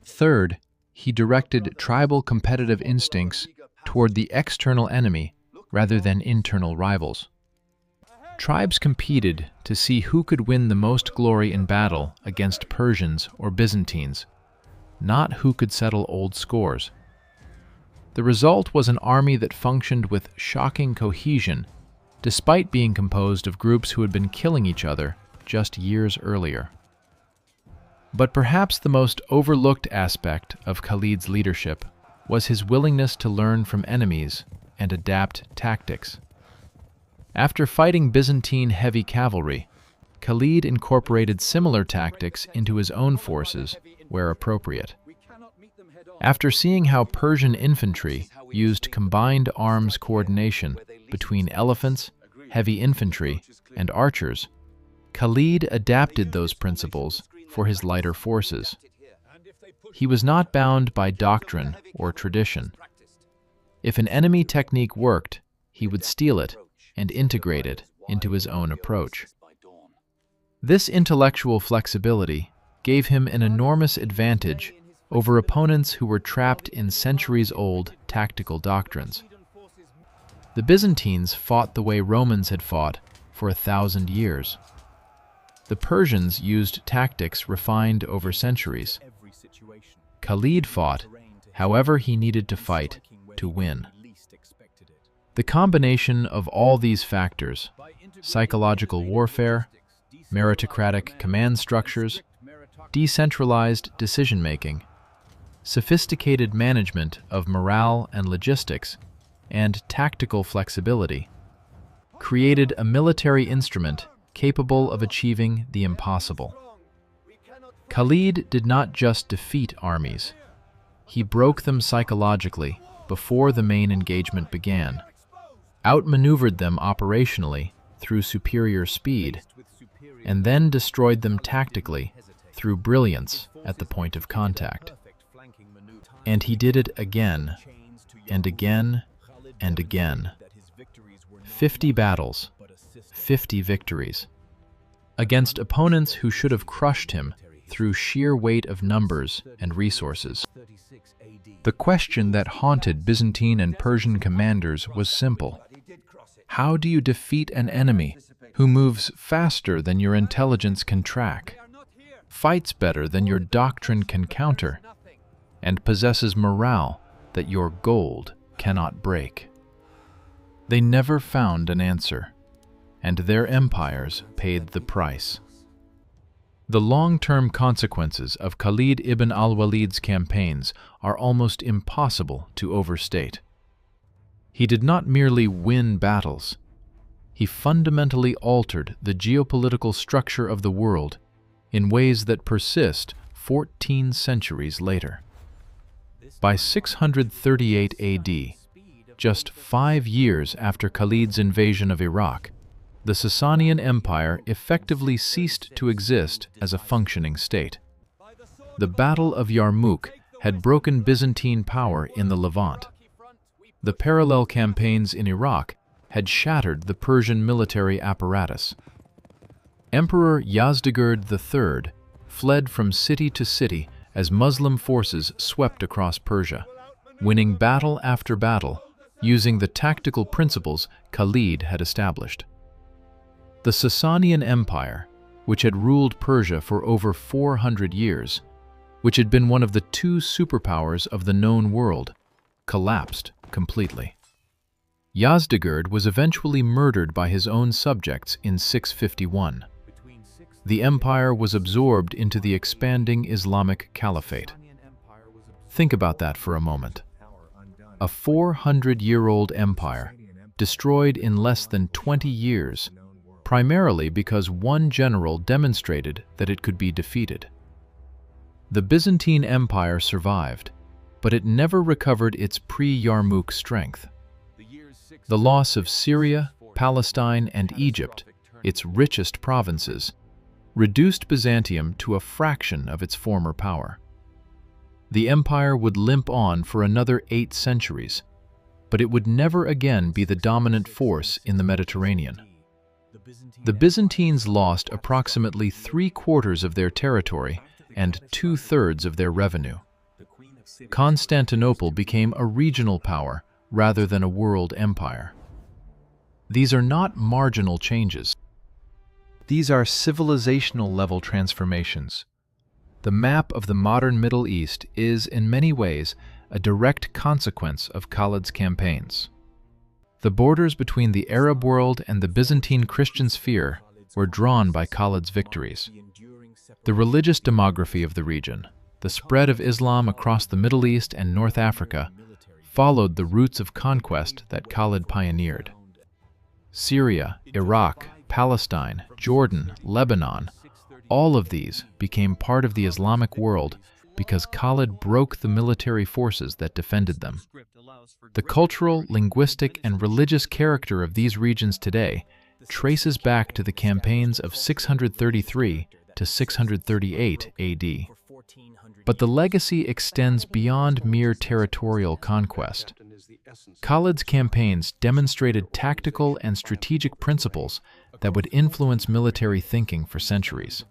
Third, he directed tribal competitive instincts toward the external enemy rather than internal rivals. Tribes competed to see who could win the most glory in battle against Persians or Byzantines, not who could settle old scores. The result was an army that functioned with shocking cohesion, despite being composed of groups who had been killing each other just years earlier. But perhaps the most overlooked aspect of Khalid's leadership was his willingness to learn from enemies and adapt tactics. After fighting Byzantine heavy cavalry, Khalid incorporated similar tactics into his own forces where appropriate. After seeing how Persian infantry used combined arms coordination between elephants, heavy infantry, and archers, Khalid adapted those principles for his lighter forces. He was not bound by doctrine or tradition. If an enemy technique worked, he would steal it and integrate it into his own approach. This intellectual flexibility gave him an enormous advantage over opponents who were trapped in centuries-old tactical doctrines. The Byzantines fought the way Romans had fought for 1,000 years. The Persians used tactics refined over centuries. Khalid fought however he needed to fight to win. The combination of all these factors, psychological warfare, meritocratic command structures, decentralized decision-making, sophisticated management of morale and logistics, and tactical flexibility, created a military instrument capable of achieving the impossible. Khalid did not just defeat armies, he broke them psychologically before the main engagement began, outmaneuvered them operationally through superior speed, and then destroyed them tactically through brilliance at the point of contact. And he did it again, and again, and again. 50 battles, 50 victories, against opponents who should have crushed him through sheer weight of numbers and resources. The question that haunted Byzantine and Persian commanders was simple. How do you defeat an enemy who moves faster than your intelligence can track, fights better than your doctrine can counter, and possesses morale that your gold cannot break? They never found an answer, and their empires paid the price. The long-term consequences of Khalid ibn al-Walid's campaigns are almost impossible to overstate. He did not merely win battles, he fundamentally altered the geopolitical structure of the world in ways that persist 14 centuries later. By 638 AD, just 5 years after Khalid's invasion of Iraq, the Sasanian Empire effectively ceased to exist as a functioning state. The Battle of Yarmouk had broken Byzantine power in the Levant. The parallel campaigns in Iraq had shattered the Persian military apparatus. Emperor Yazdegerd III fled from city to city as Muslim forces swept across Persia, winning battle after battle using the tactical principles Khalid had established. The Sasanian Empire, which had ruled Persia for over 400 years, which had been one of the two superpowers of the known world, collapsed completely. Yazdegerd was eventually murdered by his own subjects in 651. The empire was absorbed into the expanding Islamic Caliphate. Think about that for a moment. A 400-year-old empire, destroyed in less than 20 years, primarily because one general demonstrated that it could be defeated. The Byzantine Empire survived, but it never recovered its pre-Yarmouk strength. The loss of Syria, Palestine, and Egypt, its richest provinces, reduced Byzantium to a fraction of its former power. The empire would limp on for another 8 centuries, but it would never again be the dominant force in the Mediterranean. The Byzantines lost approximately 3/4 of their territory and 2/3 of their revenue. Constantinople became a regional power rather than a world empire. These are not marginal changes. These are civilizational-level transformations. The map of the modern Middle East is, in many ways, a direct consequence of Khalid's campaigns. The borders between the Arab world and the Byzantine Christian sphere were drawn by Khalid's victories. The religious demography of the region, the spread of Islam across the Middle East and North Africa, followed the routes of conquest that Khalid pioneered. Syria, Iraq, Palestine, Jordan, Lebanon, all of these became part of the Islamic world because Khalid broke the military forces that defended them. The cultural, linguistic, and religious character of these regions today traces back to the campaigns of 633 to 638 AD. But the legacy extends beyond mere territorial conquest. Khalid's campaigns demonstrated tactical and strategic principles that would influence military thinking for centuries.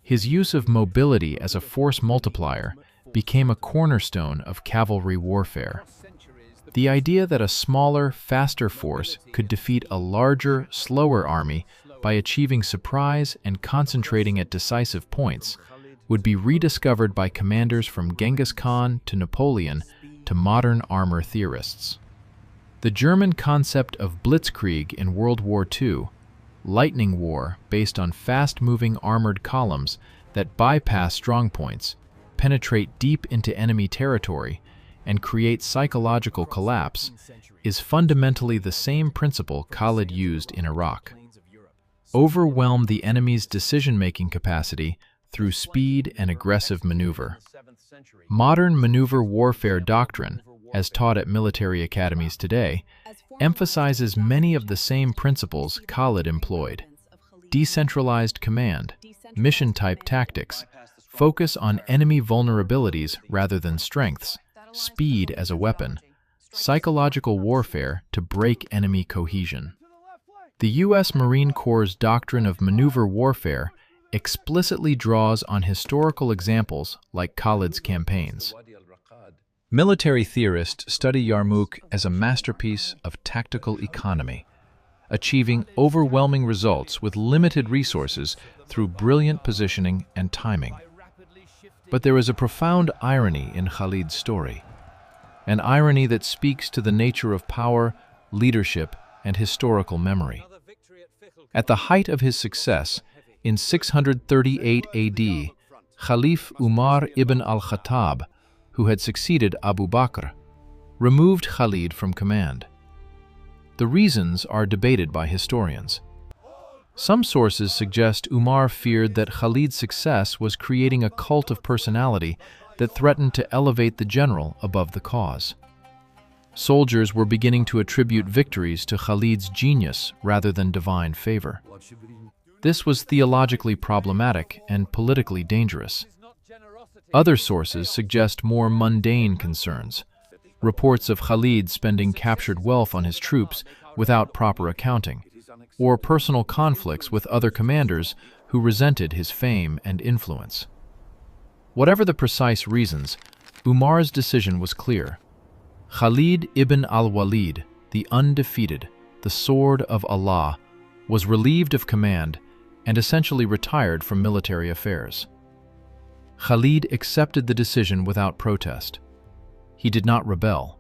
His use of mobility as a force multiplier became a cornerstone of cavalry warfare. The idea that a smaller, faster force could defeat a larger, slower army by achieving surprise and concentrating at decisive points would be rediscovered by commanders from Genghis Khan to Napoleon to modern armor theorists. The German concept of blitzkrieg in World War II, lightning war based on fast-moving armored columns that bypass strongpoints, penetrate deep into enemy territory, and create psychological collapse, is fundamentally the same principle Khalid used in Iraq. Overwhelm the enemy's decision-making capacity through speed and aggressive maneuver. Modern maneuver warfare doctrine, as taught at military academies today, emphasizes many of the same principles Khalid employed. Decentralized command, mission-type tactics, focus on enemy vulnerabilities rather than strengths, speed as a weapon, psychological warfare to break enemy cohesion. The U.S. Marine Corps' doctrine of maneuver warfare explicitly draws on historical examples like Khalid's campaigns. Military theorists study Yarmouk as a masterpiece of tactical economy, achieving overwhelming results with limited resources through brilliant positioning and timing. But there is a profound irony in Khalid's story, an irony that speaks to the nature of power, leadership, and historical memory. At the height of his success, in 638 AD, Caliph Umar ibn al-Khattab, who had succeeded Abu Bakr, removed Khalid from command. The reasons are debated by historians. Some sources suggest Umar feared that Khalid's success was creating a cult of personality that threatened to elevate the general above the cause. Soldiers were beginning to attribute victories to Khalid's genius rather than divine favor. This was theologically problematic and politically dangerous. Other sources suggest more mundane concerns, reports of Khalid spending captured wealth on his troops without proper accounting, or personal conflicts with other commanders who resented his fame and influence. Whatever the precise reasons, Umar's decision was clear. Khalid ibn al-Walid, the undefeated, the sword of Allah, was relieved of command and essentially retired from military affairs. Khalid accepted the decision without protest. He did not rebel.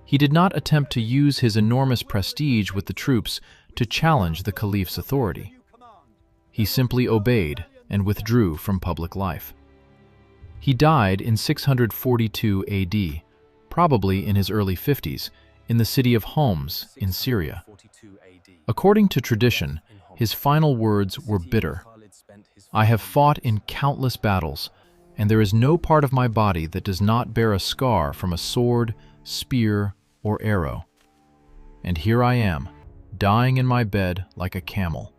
He did not attempt to use his enormous prestige with the troops to challenge the Caliph's authority. He simply obeyed and withdrew from public life. He died in 642 AD, probably in his early 50s, in the city of Homs in Syria. According to tradition, his final words were bitter. "I have fought in countless battles, and there is no part of my body that does not bear a scar from a sword, spear, or arrow. And here I am, dying in my bed like a camel.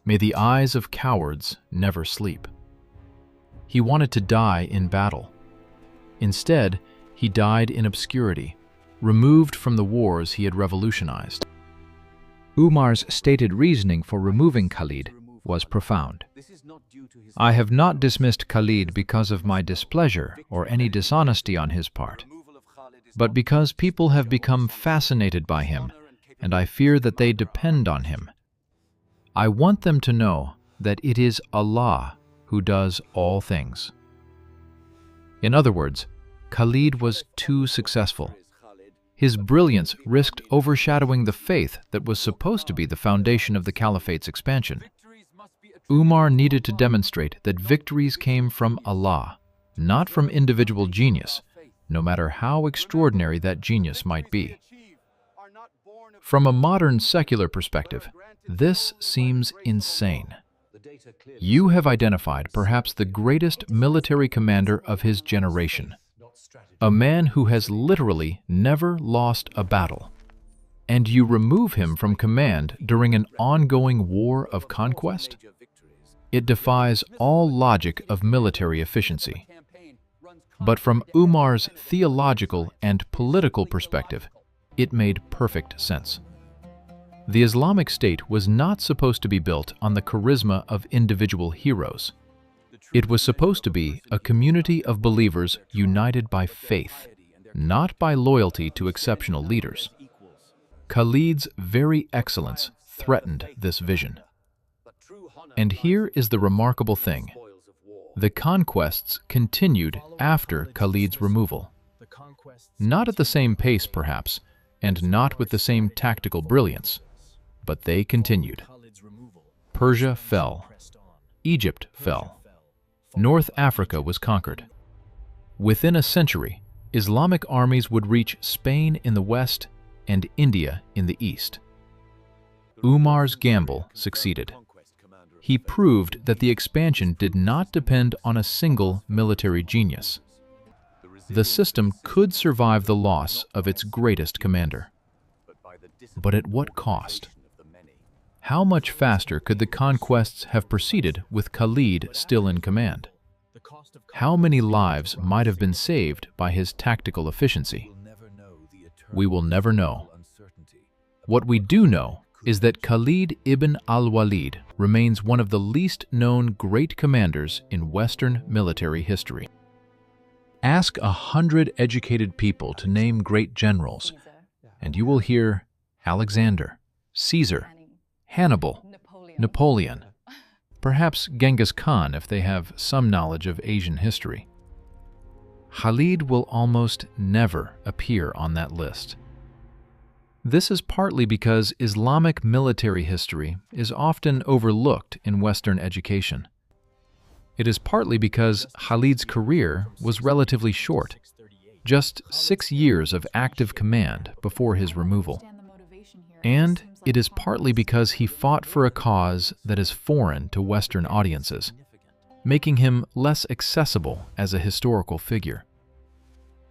May the eyes of cowards never sleep." He wanted to die in battle. Instead, he died in obscurity, removed from the wars he had revolutionized. Umar's stated reasoning for removing Khalid was profound. "I have not dismissed Khalid because of my displeasure or any dishonesty on his part, but because people have become fascinated by him, and I fear that they depend on him. I want them to know that it is Allah who does all things." In other words, Khalid was too successful. His brilliance risked overshadowing the faith that was supposed to be the foundation of the Caliphate's expansion. Umar needed to demonstrate that victories came from Allah, not from individual genius, no matter how extraordinary that genius might be. From a modern secular perspective, this seems insane. You have identified perhaps the greatest military commander of his generation, a man who has literally never lost a battle, and you remove him from command during an ongoing war of conquest? It defies all logic of military efficiency. But from Umar's theological and political perspective, it made perfect sense. The Islamic State was not supposed to be built on the charisma of individual heroes. It was supposed to be a community of believers united by faith, not by loyalty to exceptional leaders. Khalid's very excellence threatened this vision. And here is the remarkable thing. The conquests continued after Khalid's removal. Not at the same pace, perhaps, and not with the same tactical brilliance, but they continued. Persia fell. Egypt fell. North Africa was conquered. Within a century, Islamic armies would reach Spain in the west and India in the east. Umar's gamble succeeded. He proved that the expansion did not depend on a single military genius. The system could survive the loss of its greatest commander. But at what cost? How much faster could the conquests have proceeded with Khalid still in command? How many lives might have been saved by his tactical efficiency? We will never know. What we do know is that Khalid ibn al-Walid remains one of the least known great commanders in Western military history. Ask 100 educated people to name great generals, and you will hear Alexander, Caesar, Hannibal, Napoleon, perhaps Genghis Khan if they have some knowledge of Asian history. Khalid will almost never appear on that list. This is partly because Islamic military history is often overlooked in Western education. It is partly because Khalid's career was relatively short, just 6 years of active command before his removal. And it is partly because he fought for a cause that is foreign to Western audiences, making him less accessible as a historical figure.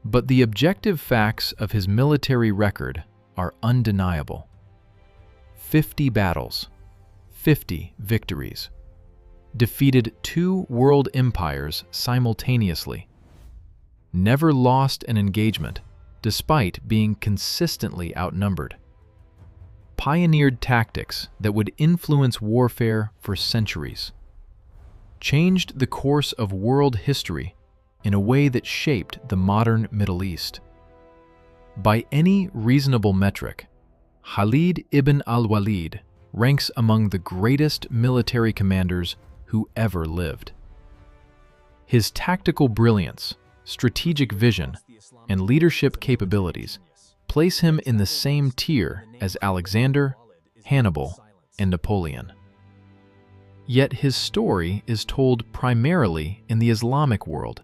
But the objective facts of his military record are undeniable. 50 battles, 50 victories, defeated 2 world empires simultaneously, never lost an engagement despite being consistently outnumbered, pioneered tactics that would influence warfare for centuries, changed the course of world history in a way that shaped the modern Middle East. By any reasonable metric, Khalid ibn al-Walid ranks among the greatest military commanders who ever lived. His tactical brilliance, strategic vision, and leadership capabilities place him in the same tier as Alexander, Hannibal, and Napoleon. Yet his story is told primarily in the Islamic world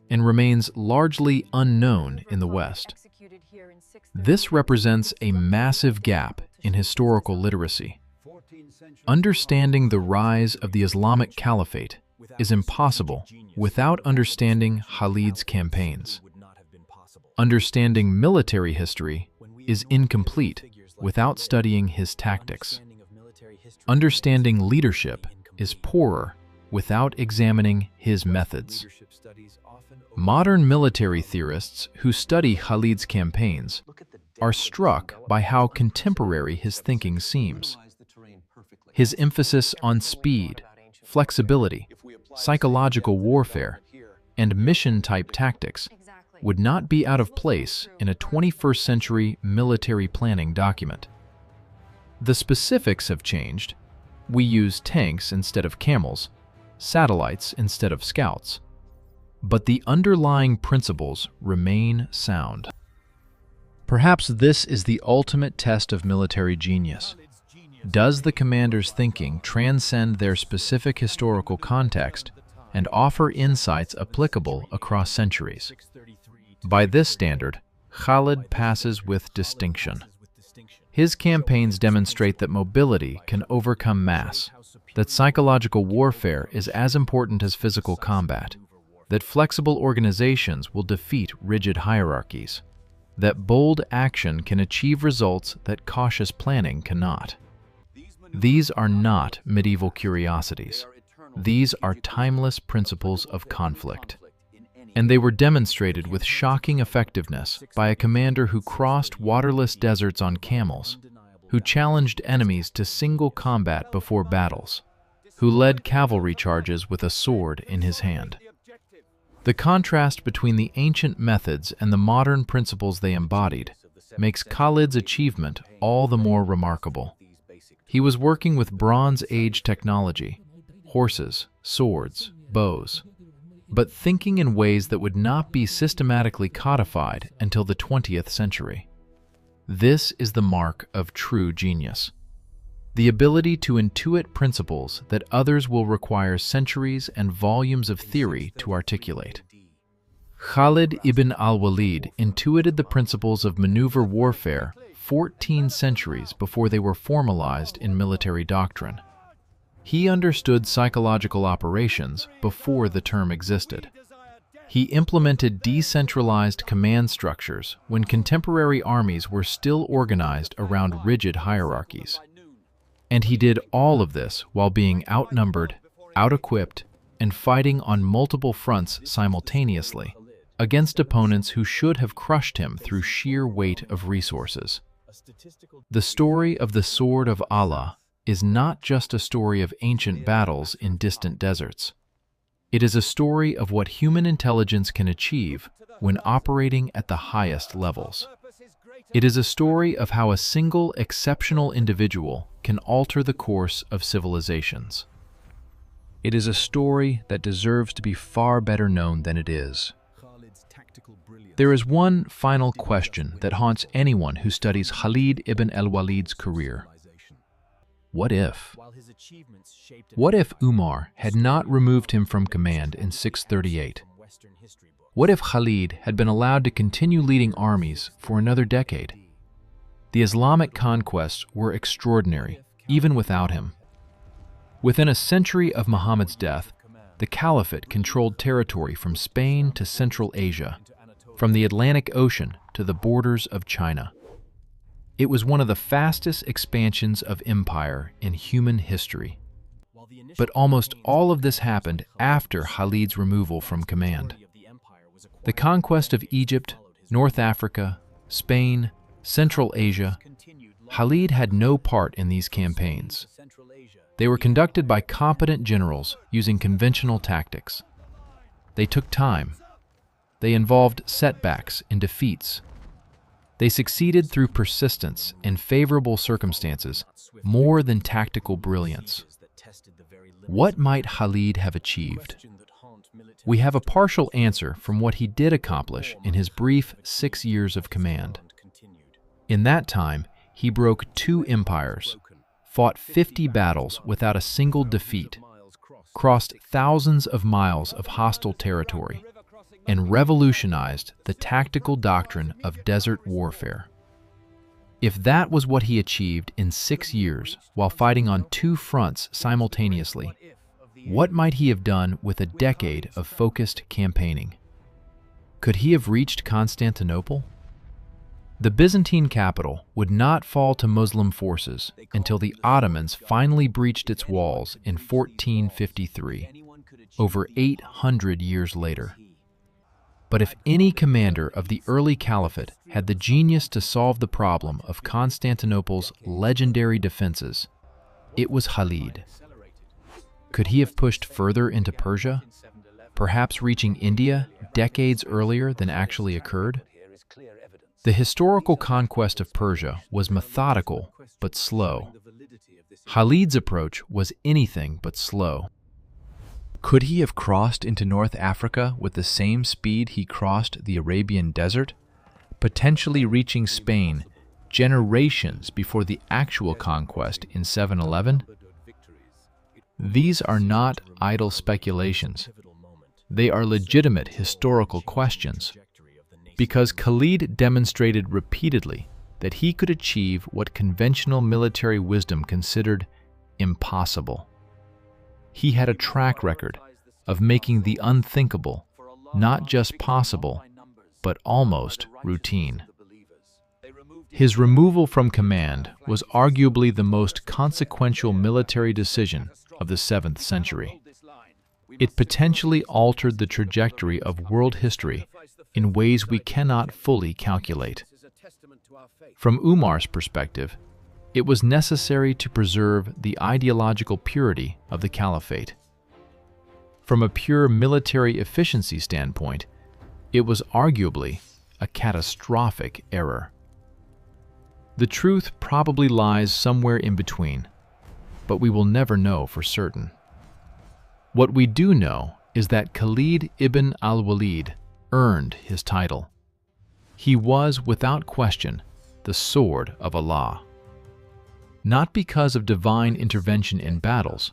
and remains largely unknown in the West. This represents a massive gap in historical literacy. Understanding the rise of the Islamic Caliphate is impossible without understanding Khalid's campaigns. Understanding military history is incomplete without studying his tactics. Understanding leadership is poorer without examining his methods. Modern military theorists who study Khalid's campaigns are struck by how contemporary his thinking seems. His emphasis on speed, flexibility, psychological warfare, and mission-type tactics would not be out of place in a 21st century military planning document. The specifics have changed. We use tanks instead of camels, satellites instead of scouts. But the underlying principles remain sound. Perhaps this is the ultimate test of military genius. Does the commander's thinking transcend their specific historical context and offer insights applicable across centuries? By this standard, Khalid passes with distinction. His campaigns demonstrate that mobility can overcome mass, that psychological warfare is as important as physical combat, that flexible organizations will defeat rigid hierarchies, that bold action can achieve results that cautious planning cannot. These are not medieval curiosities. These are timeless principles of conflict. And they were demonstrated with shocking effectiveness by a commander who crossed waterless deserts on camels, who challenged enemies to single combat before battles, who led cavalry charges with a sword in his hand. The contrast between the ancient methods and the modern principles they embodied makes Khalid's achievement all the more remarkable. He was working with Bronze Age technology, horses, swords, bows, but thinking in ways that would not be systematically codified until the 20th century. This is the mark of true genius. the ability to intuit principles that others will require centuries and volumes of theory to articulate. Khalid ibn al-Walid intuited the principles of maneuver warfare 14 centuries before they were formalized in military doctrine. He understood psychological operations before the term existed. He implemented decentralized command structures when contemporary armies were still organized around rigid hierarchies. And he did all of this while being outnumbered, out-equipped, and fighting on multiple fronts simultaneously against opponents who should have crushed him through sheer weight of resources. The story of the Sword of Allah is not just a story of ancient battles in distant deserts. It is a story of what human intelligence can achieve when operating at the highest levels. It is a story of how a single exceptional individual can alter the course of civilizations. It is a story that deserves to be far better known than it is. There is one final question that haunts anyone who studies Khalid ibn al-Walid's career. What if? What if Umar had not removed him from command in 638? What if Khalid had been allowed to continue leading armies for another decade? The Islamic conquests were extraordinary, even without him. Within a century of Muhammad's death, the Caliphate controlled territory from Spain to Central Asia, from the Atlantic Ocean to the borders of China. It was one of the fastest expansions of empire in human history. But almost all of this happened after Khalid's removal from command. The conquest of Egypt, North Africa, Spain, Central Asia, Khalid had no part in these campaigns. They were conducted by competent generals using conventional tactics. They took time. They involved setbacks and defeats. They succeeded through persistence and favorable circumstances more than tactical brilliance. What might Khalid have achieved? We have a partial answer from what he did accomplish in his brief 6 years of command. In that time, he broke 2 empires, fought 50 battles without a single defeat, crossed thousands of miles of hostile territory, and revolutionized the tactical doctrine of desert warfare. If that was what he achieved in 6 years while fighting on 2 fronts simultaneously, what might he have done with a decade of focused campaigning? Could he have reached Constantinople? The Byzantine capital would not fall to Muslim forces until the Ottomans finally breached its walls in 1453, over 800 years later. But if any commander of the early caliphate had the genius to solve the problem of Constantinople's legendary defenses, it was Khalid. Could he have pushed further into Persia, perhaps reaching India decades earlier than actually occurred? The historical conquest of Persia was methodical but slow. Khalid's approach was anything but slow. Could he have crossed into North Africa with the same speed he crossed the Arabian desert, potentially reaching Spain generations before the actual conquest in 711? These are not idle speculations. They are legitimate historical questions, because Khalid demonstrated repeatedly that he could achieve what conventional military wisdom considered impossible. He had a track record of making the unthinkable not just possible, but almost routine. His removal from command was arguably the most consequential military decision of the 7th century. It potentially altered the trajectory of world history in ways we cannot fully calculate. From Umar's perspective, it was necessary to preserve the ideological purity of the caliphate. From a pure military efficiency standpoint, it was arguably a catastrophic error. The truth probably lies somewhere in between, but we will never know for certain. What we do know is that Khalid ibn al-Walid earned his title. He was, without question, the Sword of Allah. not because of divine intervention in battles,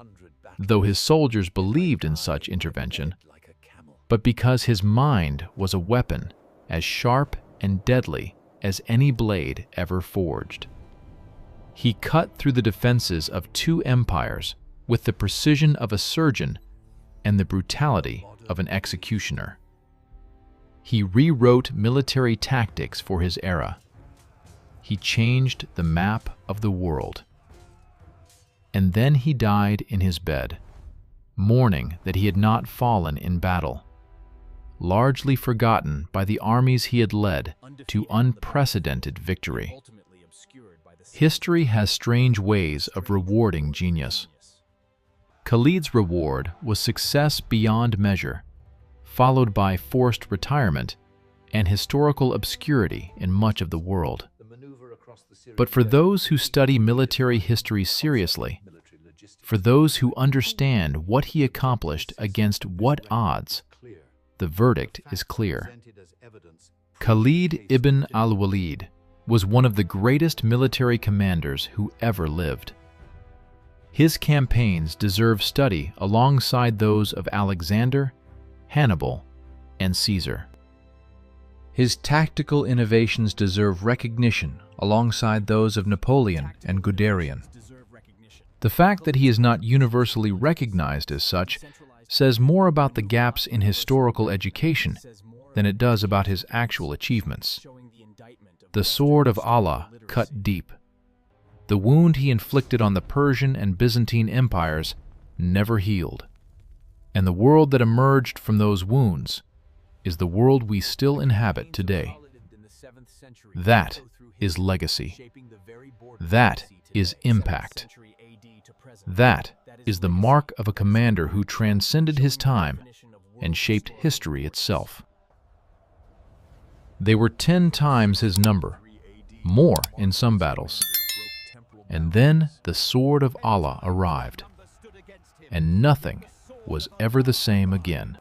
though his soldiers believed in such intervention, but because his mind was a weapon as sharp and deadly as any blade ever forged. He cut through the defenses of two empires with the precision of a surgeon and the brutality of an executioner. He rewrote military tactics for his era. He changed the map of the world. And then he died in his bed, mourning that he had not fallen in battle, largely forgotten by the armies he had led to unprecedented victory. History has strange ways of rewarding genius. Khalid's reward was success beyond measure, followed by forced retirement and historical obscurity in much of the world. But for those who study military history seriously, for those who understand what he accomplished against what odds, the verdict is clear. Khalid ibn al-Walid was one of the greatest military commanders who ever lived. His campaigns deserve study alongside those of Alexander, Hannibal, and Caesar. His tactical innovations deserve recognition alongside those of Napoleon and Guderian. The fact that he is not universally recognized as such says more about the gaps in historical education than it does about his actual achievements. The sword of Allah cut deep. The wound he inflicted on the Persian and Byzantine empires never healed. And the world that emerged from those wounds is the world we still inhabit today. That is legacy. That is impact. That is the mark of a commander who transcended his time and shaped history itself. They were 10 times his number, more in some battles. And then the sword of Allah arrived, and nothing was ever the same again.